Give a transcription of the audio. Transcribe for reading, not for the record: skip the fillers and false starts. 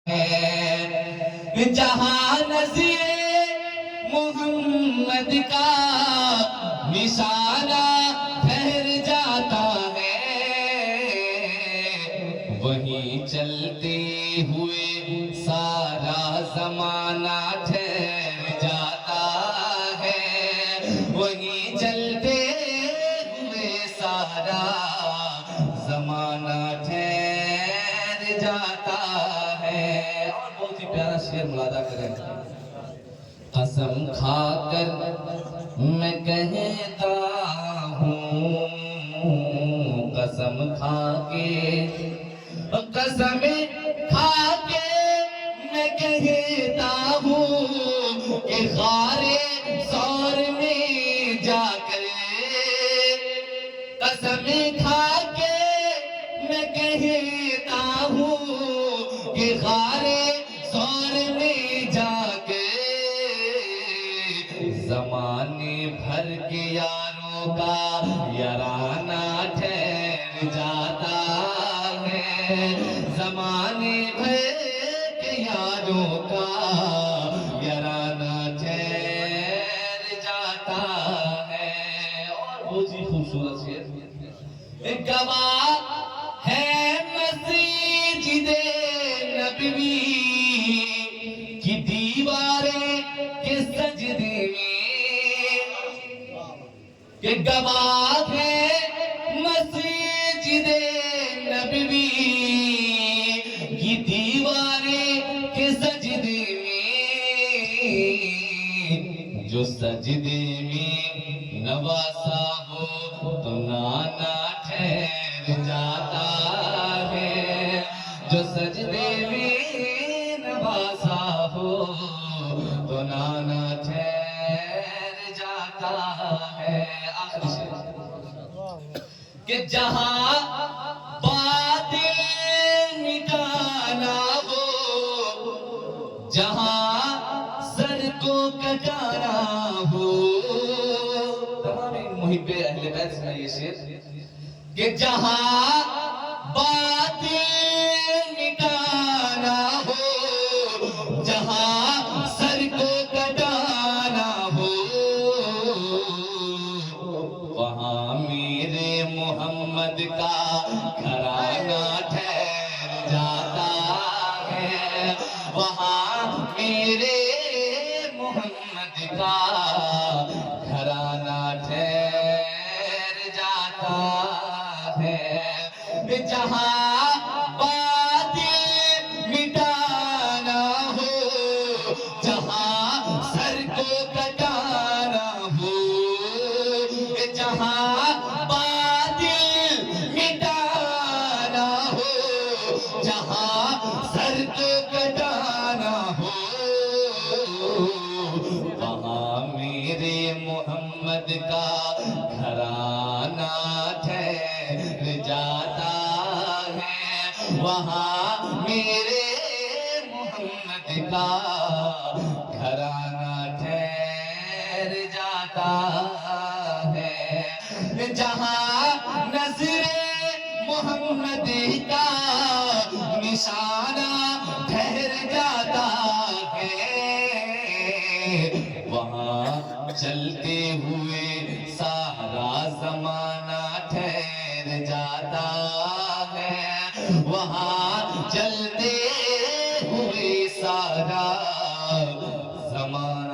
ہے جہاں نظر محمد کا نشانہ ٹھہر جاتا ہے، وہیں چلتے ہوئے سارا زمانہ ٹھہر جاتا ہے، وہیں چلتے ہوئے سارا زمانہ ٹھہر جاتا ہے۔ اور بہت ہی پیارا شعر ملاحظہ کریں۔ قسم کھا کر میں کہتا ہوں، قسم کھا کے میں کہتا ہوں کہ غار ثور میں جا کر، قسم کھا کے میں کہتا ہوں کہ غار ثور میں جا کے زمانے بھر کے یاروں کا یارانہ ٹھہر جاتا ہے، زمانے بھر کے یاروں کا یارانہ ٹھہر جاتا ہے۔ اور بہت ہی خوبصورت شعر، گواہ ہے مسجد نبوی کی دیواریں کے سجدے میں، کہ گواہ ہے مسجد نبوی کی دیواریں کے سجدے میں، جو سجدے میں نواسا ہو تو نانا ٹھہر جاتا ہے، جو سجدے میں نواسا ہو تو نانا ٹھہر جاتا ہے۔ آخری شعر، کہ جہاں باطل مٹانا ہو، جہاں سر کو کٹانا ہو، تمام محب اہل بیت سنا یہ شعر، کہ جہاں باطل مٹانا ہو، جہاں سر کو کٹانا ہو، وہاں میرے محمد کا گھرانہ ٹھہر جاتا ہے، وہاں میرے محمد کا گھرانہ ٹھہر جاتا ہے، جہاں باطل مٹانا ہو، جہاں سر کو کٹانا ہو، جہاں باطل مٹانا ہو، جہاں سر کو کٹانا ہو، وہاں میرے محمد کا گھرانہ ٹھہر جاتا ہے، وہاں میرے محمد کا گھرانہ ٹھہر جاتا ہے، جہاں نظر محمد کا نشانہ ٹھہر جاتا ہے، وہاں چلتے ہوئے سارا زمانہ ٹھہر جاتا ہے، وہاں چلتے ہوئے سارا زمانہ